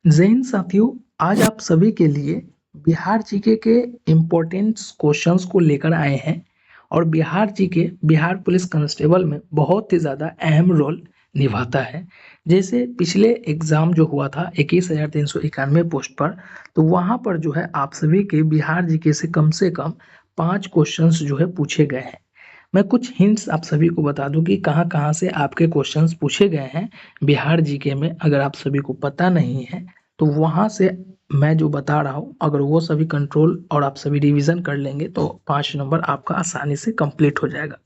जय हिंद साथियों। आज आप सभी के लिए बिहार जीके के इम्पोर्टेंट क्वेश्चंस को लेकर आए हैं और Bihar GK Bihar police constable में बहुत ही ज़्यादा अहम रोल निभाता है। जैसे पिछले एग्ज़ाम जो हुआ था 21,391 पोस्ट पर, तो वहाँ पर जो है आप सभी के बिहार जीके से कम 5 क्वेश्चंस जो है पूछे गए हैं। मैं कुछ हिंट्स आप सभी को बता दूं कि कहाँ-कहाँ से आपके क्वेश्चंस पूछे गए हैं बिहार जीके में। अगर आप सभी को पता नहीं है तो वहाँ से मैं जो बता रहा हूँ, अगर वो सभी कंट्रोल और आप सभी रिवीजन कर लेंगे तो 5 नंबर आपका आसानी से कंप्लीट हो जाएगा।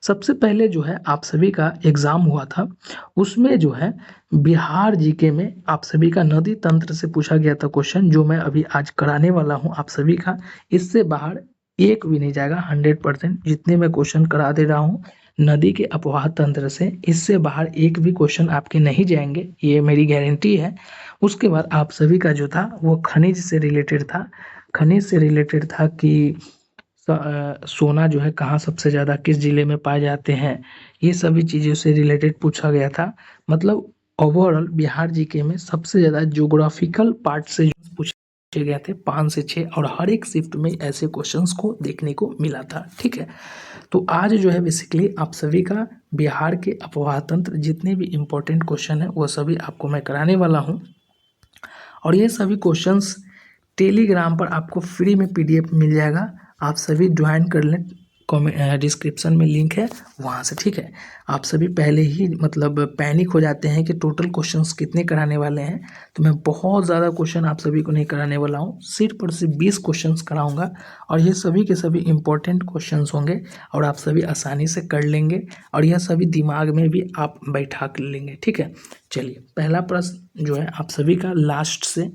सबसे पहले जो है आप सभी का एग्जाम हुआ था, उसमें जो है बिहार जीके में आप सभी का नदी तंत्र से पूछा गया था क्वेश्चन, जो मैं अभी आज कराने वाला हूँ आप सभी का। इससे बाहर एक भी नहीं जाएगा। 100% जितने मैं क्वेश्चन करा दे रहा हूँ नदी के अपवाह तंत्र से, इससे बाहर एक भी क्वेश्चन आपके नहीं जाएंगे, ये मेरी गारंटी है। उसके बाद आप सभी का जो था वो खनिज से रिलेटेड था। खनिज से रिलेटेड था कि सोना जो है कहाँ सबसे ज़्यादा किस जिले में पाए जाते हैं, ये सभी चीज़ों से रिलेटेड पूछा गया था। मतलब ओवरऑल बिहार जीके में सबसे ज़्यादा ज्योग्राफिकल पार्ट से पूछे गए थे 5 से 6, और हर एक शिफ्ट में ऐसे क्वेश्चंस को देखने को मिला था। ठीक है, तो आज जो है बेसिकली आप सभी का बिहार के अपवाह तंत्र जितने भी इम्पोर्टेंट क्वेश्चन है वो सभी आपको मैं कराने वाला हूँ। और ये सभी क्वेश्चंस टेलीग्राम पर आपको फ्री में पीडीएफ मिल जाएगा। आप सभी ज्वाइन कर लें, डिस्क्रिप्शन में लिंक है वहाँ से। ठीक है, आप सभी पहले ही मतलब पैनिक हो जाते हैं कि टोटल क्वेश्चंस कितने कराने वाले हैं, तो मैं बहुत ज़्यादा क्वेश्चन आप सभी को नहीं कराने वाला हूँ, सिर्फ और सिर्फ 20 क्वेश्चंस कराऊंगा और ये सभी के सभी इम्पोर्टेंट क्वेश्चंस होंगे और आप सभी आसानी से कर लेंगे और यह सभी दिमाग में भी आप बैठा कर लेंगे। ठीक है, चलिए पहला प्रश्न जो है आप सभी का लास्ट से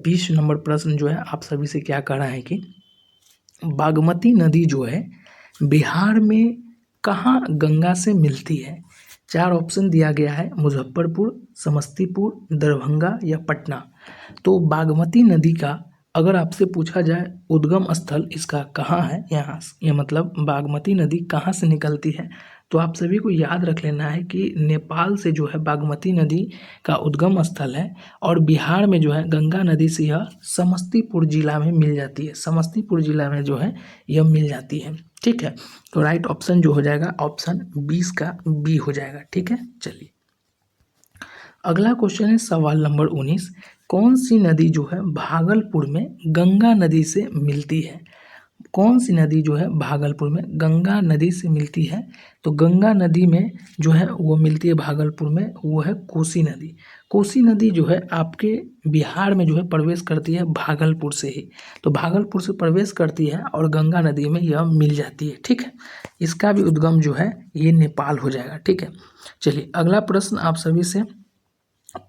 20 नंबर प्रश्न जो है आप सभी से क्या कह रहा है कि बागमती नदी जो है बिहार में कहाँ गंगा से मिलती है। 4 ऑप्शन दिया गया है, मुजफ्फरपुर, समस्तीपुर, दरभंगा या पटना। तो बागमती नदी का अगर आपसे पूछा जाए उद्गम स्थल इसका कहाँ है, यहाँ ये मतलब बागमती नदी कहाँ से निकलती है, तो आप सभी को याद रख लेना है कि नेपाल से जो है बागमती नदी का उद्गम स्थल है और बिहार में जो है गंगा नदी से यह समस्तीपुर जिला में मिल जाती है। समस्तीपुर जिला में जो है यह मिल जाती है। ठीक है, तो राइट ऑप्शन जो हो जाएगा ऑप्शन 20 का बी हो जाएगा। ठीक है, चलिए अगला क्वेश्चन है सवाल नंबर 19। कौन सी नदी जो है भागलपुर में गंगा नदी से मिलती है। कौन सी नदी जो है भागलपुर में गंगा नदी से मिलती है, तो गंगा नदी में जो है वो मिलती है भागलपुर में, वो है कोसी नदी। कोसी नदी जो है आपके बिहार में जो है प्रवेश करती है भागलपुर से ही, तो भागलपुर से प्रवेश करती है और गंगा नदी में यह मिल जाती है। ठीक है, इसका भी उद्गम जो है ये नेपाल हो जाएगा। ठीक है, चलिए अगला प्रश्न आप सभी से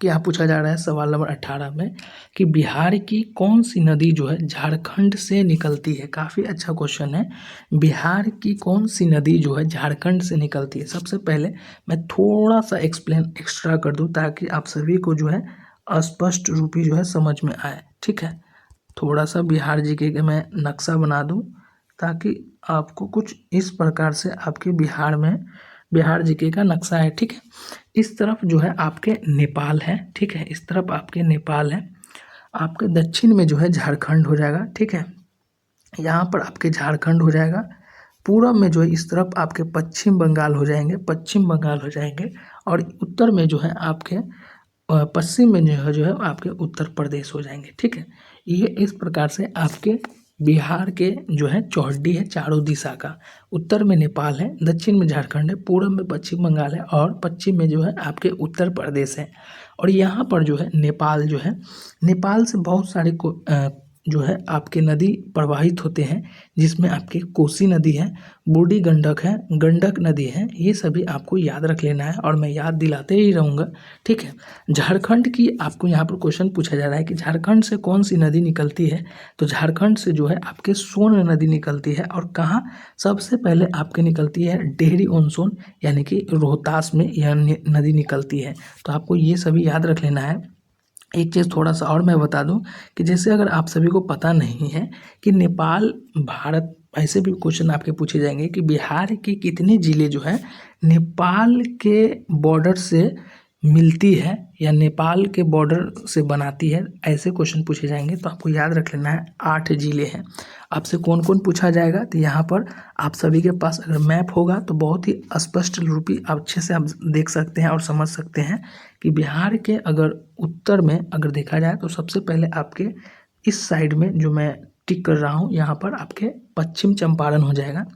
क्या पूछा जा रहा है सवाल नंबर 18 में कि बिहार की कौन सी नदी जो है झारखंड से निकलती है। काफ़ी अच्छा क्वेश्चन है, बिहार की कौन सी नदी जो है झारखंड से निकलती है। सबसे पहले मैं थोड़ा सा एक्सप्लेन एक्स्ट्रा कर दूं ताकि आप सभी को जो है स्पष्ट रूपी जो है समझ में आए। ठीक है, थोड़ा सा बिहार जीके के मैं नक्शा बना दूं ताकि आपको कुछ इस प्रकार से आपके बिहार में बिहार जीके का नक्शा है। ठीक है, इस तरफ जो है आपके नेपाल है। ठीक है, इस तरफ आपके नेपाल है, आपके दक्षिण में जो है झारखंड हो जाएगा। ठीक है, यहाँ पर आपके झारखंड हो जाएगा, पूरब में जो है इस तरफ आपके पश्चिम बंगाल हो जाएंगे, पश्चिम बंगाल हो जाएंगे, और उत्तर में जो है आपके पश्चिम में जो है आपके उत्तर प्रदेश हो जाएंगे। ठीक है, ये इस प्रकार से आपके बिहार के जो है चौहद्दी है चारों दिशा का। उत्तर में नेपाल है, दक्षिण में झारखंड है, पूर्व में पश्चिम बंगाल है और पश्चिम में जो है आपके उत्तर प्रदेश है। और यहाँ पर जो है नेपाल जो है, नेपाल से बहुत सारे जो है आपके नदी प्रवाहित होते हैं, जिसमें आपकी कोसी नदी है, बूढ़ी गंडक है, गंडक नदी है। ये सभी आपको याद रख लेना है और मैं याद दिलाते ही रहूँगा। ठीक है, झारखंड की आपको यहाँ पर क्वेश्चन पूछा जा रहा है कि झारखंड से कौन सी नदी निकलती है, तो झारखंड से जो है आपके सोन नदी निकलती है। और कहाँ सबसे पहले आपके निकलती है डेहरी ऑन सोन, यानी कि रोहतास में यह नदी निकलती है। तो आपको ये सभी याद रख लेना है। एक चीज़ थोड़ा सा और मैं बता दूं कि जैसे अगर आप सभी को पता नहीं है कि नेपाल भारत, ऐसे भी क्वेश्चन आपके पूछे जाएंगे कि बिहार के कितने ज़िले जो है नेपाल के बॉर्डर से मिलती है या नेपाल के बॉर्डर से बनाती है, ऐसे क्वेश्चन पूछे जाएंगे। तो आपको याद रख लेना है 8 जिले हैं। आपसे कौन कौन पूछा जाएगा, तो यहाँ पर आप सभी के पास अगर मैप होगा तो बहुत ही स्पष्ट रूपी अच्छे से आप देख सकते हैं और समझ सकते हैं कि बिहार के अगर उत्तर में अगर देखा जाए तो सबसे पहले आपके इस साइड में जो मैं टिक कर रहा हूँ यहाँ पर आपके पश्चिम चंपारण हो जाएगा।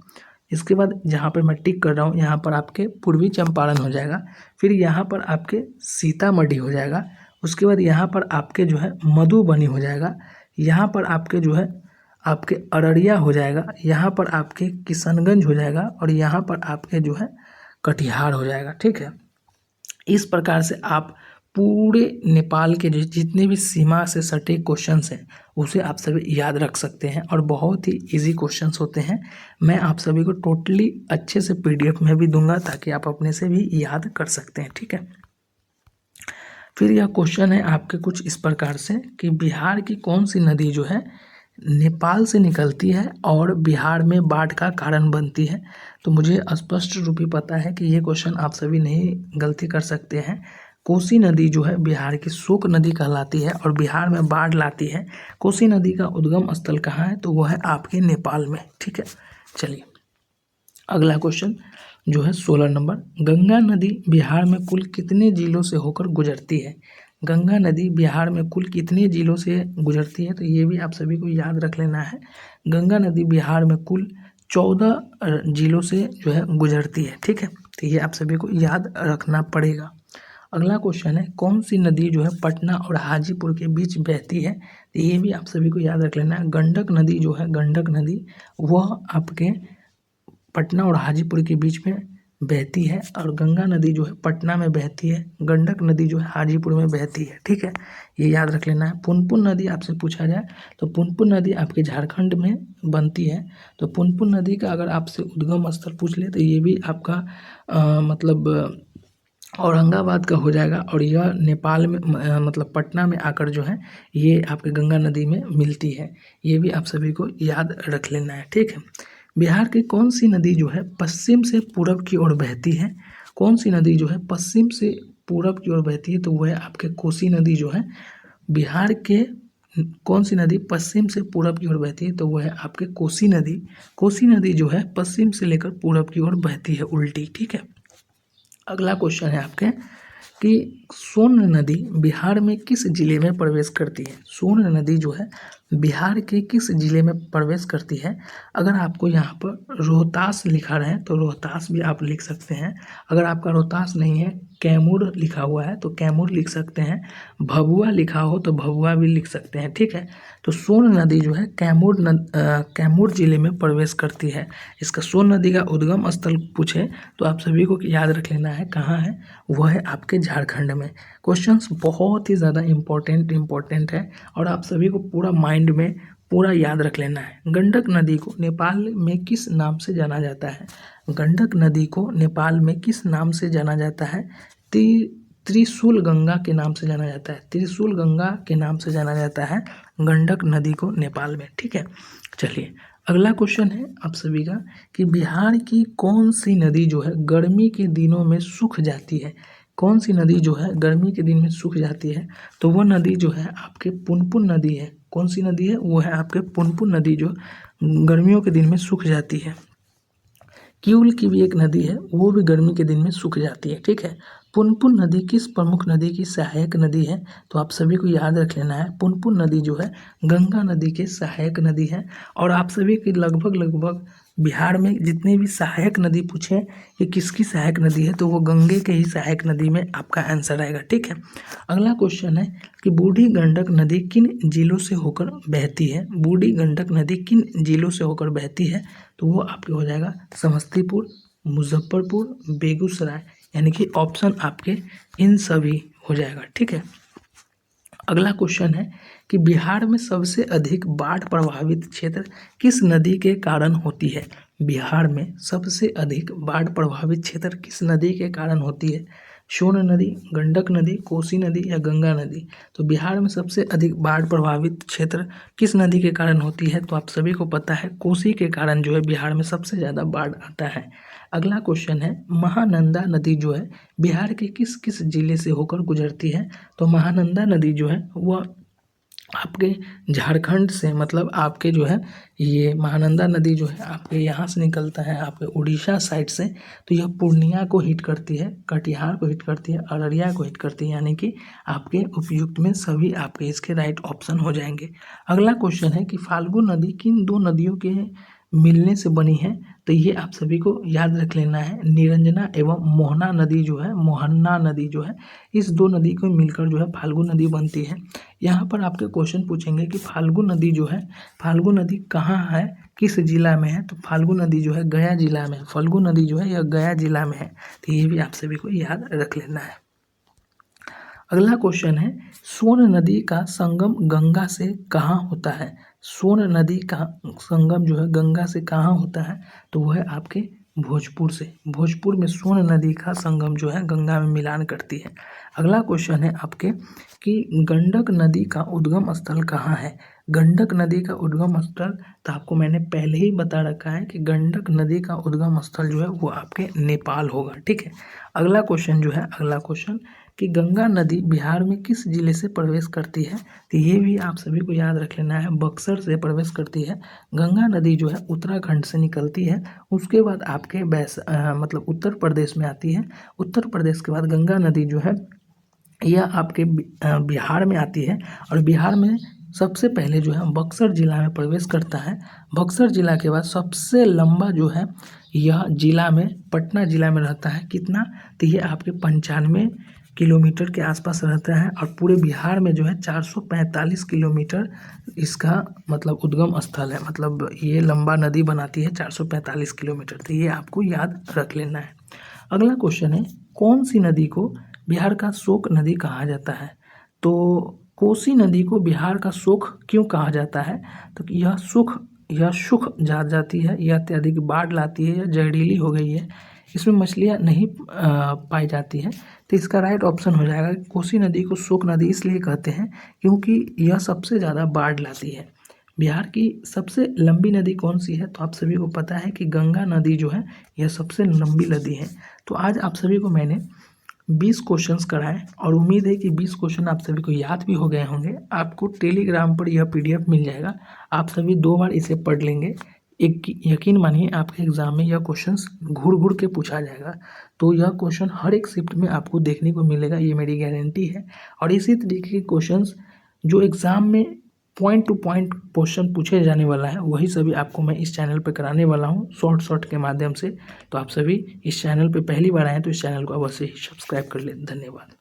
इसके बाद जहाँ पर मैं टिक कर रहा हूँ यहाँ पर आपके पूर्वी चंपारण हो जाएगा। फिर यहाँ पर आपके सीतामढ़ी हो जाएगा। उसके बाद यहाँ पर आपके जो है मधुबनी हो जाएगा। यहाँ पर आपके जो है आपके अररिया हो जाएगा। यहाँ पर आपके किशनगंज हो जाएगा और यहाँ पर आपके जो है कटिहार हो जाएगा। ठीक है, इस प्रकार से आप पूरे नेपाल के जितने भी सीमा से सटे क्वेश्चंस हैं उसे आप सभी याद रख सकते हैं और बहुत ही इजी क्वेश्चंस होते हैं। मैं आप सभी को टोटली अच्छे से पीडीएफ में भी दूंगा ताकि आप अपने से भी याद कर सकते हैं। ठीक है, फिर यह क्वेश्चन है आपके कुछ इस प्रकार से कि बिहार की कौन सी नदी जो है नेपाल से निकलती है और बिहार में बाढ़ का कारण बनती है। तो मुझे स्पष्ट रूप ही पता है कि ये क्वेश्चन आप सभी नहीं गलती कर सकते हैं। कोसी नदी जो है बिहार की शोक नदी कहलाती है और बिहार में बाढ़ लाती है। कोसी नदी का उद्गम स्थल कहाँ है, तो वो है आपके नेपाल में। ठीक है, चलिए अगला क्वेश्चन जो है 16 नंबर, गंगा नदी बिहार में कुल कितने जिलों से होकर गुजरती है। गंगा नदी बिहार में कुल कितने जिलों से गुजरती है, तो ये भी आप सभी को याद रख लेना है। गंगा नदी बिहार में कुल 14 जिलों से जो है गुजरती है। ठीक है, तो ये आप सभी को याद रखना पड़ेगा। अगला क्वेश्चन है कौन सी नदी जो है पटना और हाजीपुर के बीच बहती है, तो ये भी आप सभी को याद रख लेना है। गंडक नदी जो है, गंडक नदी वह आपके पटना और हाजीपुर के बीच में बहती है और गंगा नदी जो है पटना में बहती है, गंडक नदी जो है हाजीपुर में बहती है। ठीक है, ये याद रख लेना है। पुनपुन नदी आपसे पूछा जाए तो पुनपुन नदी आपके झारखंड में बनती है। तो पुनपुन नदी का अगर आपसे उद्गम स्थल पूछ ले तो ये भी आपका मतलब औरंगाबाद का हो जाएगा और यह नेपाल में मतलब पटना में आकर जो है ये आपके गंगा नदी में मिलती है। ये भी आप सभी को याद रख लेना है। ठीक है, बिहार की कौन सी नदी जो है पश्चिम से पूरब की ओर बहती है। कौन सी नदी जो है पश्चिम से पूरब की ओर बहती है, तो वह है आपके कोसी नदी जो है। बिहार के कौन सी नदी पश्चिम से पूरब की ओर बहती है, तो वह है आपके कोसी नदी। कोसी नदी जो है पश्चिम से लेकर पूरब की ओर बहती है उल्टी। ठीक है, अगला क्वेश्चन है आपके कि सोन नदी बिहार में किस जिले में प्रवेश करती है। सोन नदी जो है बिहार के किस जिले में प्रवेश करती है। अगर आपको यहाँ पर रोहतास लिखा रहे तो रोहतास भी आप लिख सकते हैं। अगर आपका रोहतास नहीं है, कैमूर लिखा हुआ है तो कैमूर लिख सकते हैं। भभुआ लिखा हो तो भभुआ भी लिख सकते हैं। ठीक है, तो सोन नदी जो है कैमूर जिले में प्रवेश करती है। इसका सोन नदी का उद्गम स्थल पूछे तो आप सभी को याद रख लेना है कहाँ है, वह है आपके झारखंड में। क्वेश्चंस बहुत ही ज़्यादा इम्पोर्टेंट है और आप सभी को पूरा माइंड में पूरा याद रख लेना है। गंडक नदी को नेपाल में किस नाम से जाना जाता है। गंडक नदी को नेपाल में किस नाम से जाना जाता है। त्रिशूल गंगा के नाम से जाना जाता है। त्रिशूल गंगा के नाम से जाना जाता है गंडक नदी को नेपाल में। ठीक है, चलिए अगला क्वेश्चन है आप सभी का कि बिहार की कौन सी नदी जो है गर्मी के दिनों में सूख जाती है। कौन सी नदी जो है गर्मी के दिन में सूख जाती है, तो वो नदी जो है आपके पुनपुन नदी है। कौन सी नदी है, वो है आपके पुनपुन नदी जो गर्मियों के दिन में सूख जाती है। किउल की भी एक नदी है, वो भी गर्मी के दिन में सूख जाती है। ठीक है, पुनपुन नदी किस प्रमुख नदी की सहायक नदी है, तो आप सभी को याद रख लेना है पुनपुन नदी जो है गंगा नदी के सहायक नदी है। और आप सभी की लगभग बिहार में जितने भी सहायक नदी पूछे ये किसकी सहायक नदी है, तो वो गंगे के ही सहायक नदी में आपका आंसर आएगा। ठीक है, अगला क्वेश्चन है कि बूढ़ी गंडक नदी किन जिलों से होकर बहती है। बूढ़ी गंडक नदी किन जिलों से होकर बहती है, तो वो आपके हो जाएगा समस्तीपुर, मुजफ्फरपुर, बेगूसराय, यानी कि ऑप्शन आपके इन सभी हो जाएगा। ठीक है, अगला क्वेश्चन है कि बिहार में सबसे अधिक बाढ़ प्रभावित क्षेत्र किस नदी के कारण होती है। बिहार में सबसे अधिक बाढ़ प्रभावित क्षेत्र किस नदी के कारण होती है, सोन नदी, गंडक नदी, कोसी नदी या गंगा नदी। तो बिहार में सबसे अधिक बाढ़ प्रभावित क्षेत्र किस नदी के कारण होती है? तो आप सभी को पता है कोसी के कारण जो है बिहार में सबसे ज़्यादा बाढ़ आता है। अगला क्वेश्चन है, महानंदा नदी जो है बिहार के किस किस जिले से होकर गुजरती है? तो महानंदा नदी जो है वह आपके झारखंड से, मतलब आपके जो है ये महानंदा नदी जो है आपके यहाँ से निकलता है, आपके उड़ीसा साइड से। तो यह पूर्णिया को हिट करती है, कटिहार को हिट करती है, अररिया को हिट करती है, यानी कि आपके उपयुक्त में सभी आपके इसके राइट ऑप्शन हो जाएंगे। अगला क्वेश्चन है कि फाल्गु नदी किन दो नदियों के मिलने से बनी है? तो ये आप सभी को याद रख लेना है, निरंजना एवं मोहना नदी जो है, मोहन्ना नदी जो है, इस दो नदी को मिलकर जो है फाल्गु नदी बनती है। यहाँ पर आपके क्वेश्चन पूछेंगे कि फाल्गु नदी जो है, फाल्गु नदी कहाँ है, किस जिला में है? तो फाल्गु नदी जो है गया जिला में, फाल्गु नदी जो है यह गया जिला में है। तो ये भी आप सभी को याद रख लेना है। अगला क्वेश्चन है, सोन नदी का संगम गंगा से कहाँ होता है? सोन नदी का संगम जो है गंगा से कहाँ होता है? तो वह है आपके भोजपुर से। भोजपुर में सोन नदी का संगम जो है गंगा में मिलान करती है। अगला क्वेश्चन है आपके कि गंडक नदी का उद्गम स्थल कहाँ है? गंडक नदी का उद्गम स्थल, तो आपको मैंने पहले ही बता रखा है कि गंडक नदी का उद्गम स्थल जो है वो आपके नेपाल होगा। ठीक है। अगला क्वेश्चन जो है, अगला क्वेश्चन कि गंगा नदी बिहार में किस जिले से प्रवेश करती है? तो ये भी आप सभी को याद रख लेना है, बक्सर से प्रवेश करती है। गंगा नदी जो है उत्तराखंड से निकलती है, उसके बाद आपके मतलब उत्तर प्रदेश में आती है। उत्तर प्रदेश के बाद गंगा नदी जो है यह आपके बिहार में आती है, और बिहार में सबसे पहले जो है बक्सर जिला में प्रवेश करता है। बक्सर जिला के बाद सबसे लंबा जो है यह जिला में पटना जिला में रहता है। कितना? तो ये आपके 95 किलोमीटर के आसपास रहता है, और पूरे बिहार में जो है 445 किलोमीटर इसका मतलब उद्गम स्थल है, मतलब ये लंबा नदी बनाती है 445 किलोमीटर। तो ये आपको याद रख लेना है। अगला क्वेश्चन है, कौन सी नदी को बिहार का शोक नदी कहा जाता है? तो कोसी नदी को बिहार का शोक क्यों कहा जाता है? तो यह सुख जा जाती है, यह अत्यधिक बाढ़ लाती है, यह जहरीली हो गई है, इसमें मछलियाँ नहीं पाई जाती है। तो इसका राइट ऑप्शन हो जाएगा, कोसी नदी को शोक नदी इसलिए कहते हैं क्योंकि यह सबसे ज़्यादा बाढ़ लाती है। बिहार की सबसे लंबी नदी कौन सी है? तो आप सभी को पता है कि गंगा नदी जो है यह सबसे लंबी नदी है। तो आज आप सभी को मैंने 20 क्वेश्चंस कराए, और उम्मीद है कि 20 क्वेश्चन आप सभी को याद भी हो गए होंगे। आपको टेलीग्राम पर यह PDF मिल जाएगा, आप सभी 2 बार इसे पढ़ लेंगे, एक यकीन मानिए आपके एग्जाम में यह क्वेश्चंस घूर घूर के पूछा जाएगा। तो यह क्वेश्चन हर एक शिफ्ट में आपको देखने को मिलेगा, ये मेरी गारंटी है। और इसी तरीके के क्वेश्चंस जो एग्ज़ाम में पॉइंट टू पॉइंट क्वेश्चन पूछे जाने वाला है, वही सभी आपको मैं इस चैनल पे कराने वाला हूँ शॉर्ट के माध्यम से। तो आप सभी इस चैनल पे पहली बार आए हैं तो इस चैनल को अवश्य ही सब्सक्राइब कर लें। धन्यवाद।